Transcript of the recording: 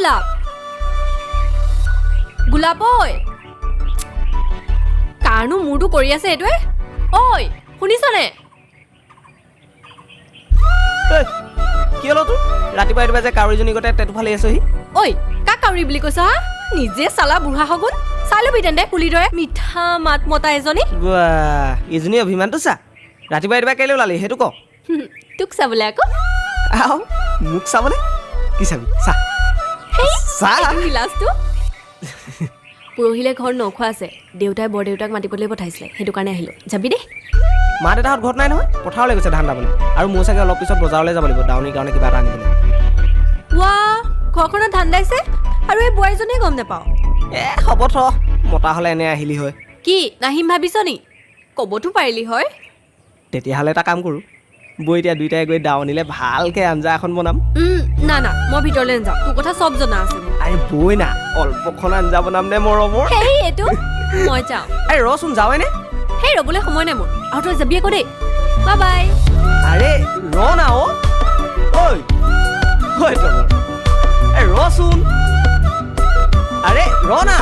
গোলাপ গোলাপ ঐ কাৰণো মোৰটো কৰি আছে এইটোৱে ঐ শুনিছনে কি হলো তোৰ ৰাতিপুৱা ৰাতিপুৱা যে কাউৰীজনী গতে টেটু ফালি আছহি ঐ কাক কাউৰী বুলি কৈছ হা নিজে চালা বুঢ়া হগুন চাই লবি তেন্তে কুলি দৰে মিঠা মাত মতা এজনী ইজনী অভিমানটো চা ৰাতিপুৱা ৰাতিপুৱা কেলৈ ওলালি সেইটো ক তোক চাবলৈ আকৌ আও মোক চাবনে কি চাবি চা লাজটো পৰহিলে ঘৰ নখোৱা আছে দেউতাই বৰদেউতাক মাতিবলৈ পঠাইছিলে সেইটো কাৰণে আহিলো যাবি দেই মা দেউতাহঁত ঘৰত নাই নহয় পথাৰলৈ গৈছে ধান দাবলৈ আৰু মোৰ চাগে অলপ পিছত বজাৰলৈ যাব লাগিব দাউনীৰ কাৰণে কিবা এটা আনিবলৈ ৱা ঘৰখনত ধান দাইছে আৰু এই বোৱাৰীজনীয়ে গম নাপাওঁ হ'ব থ মতা হ'লে এনে আহিলি হয় কি নাহিম ভাবিছ নি ক'বতো পাৰিলি হয় তেতিয়াহ'লে এটা কাম কৰোঁ বৈ এতিয়া দুইটাই গৈ দাউনীলৈ ভালকৈ আঞ্জা এখন বনাম না না মই ভিতৰলৈ নাযাওঁ তোৰ কথা চব জনা আছে আৰে বৈ না অলপখন আঞ্জা বনাম নে মৰমৰ সেই এইটো মই যাওঁ আৰে ৰচোন যাওঁনে সেই ৰ'বলৈ সময় নাই মোৰ আৰু তই যাবি আকৌ দেই বাই বাই আৰে ৰ না ঐ ৰচোন আৰে ৰ না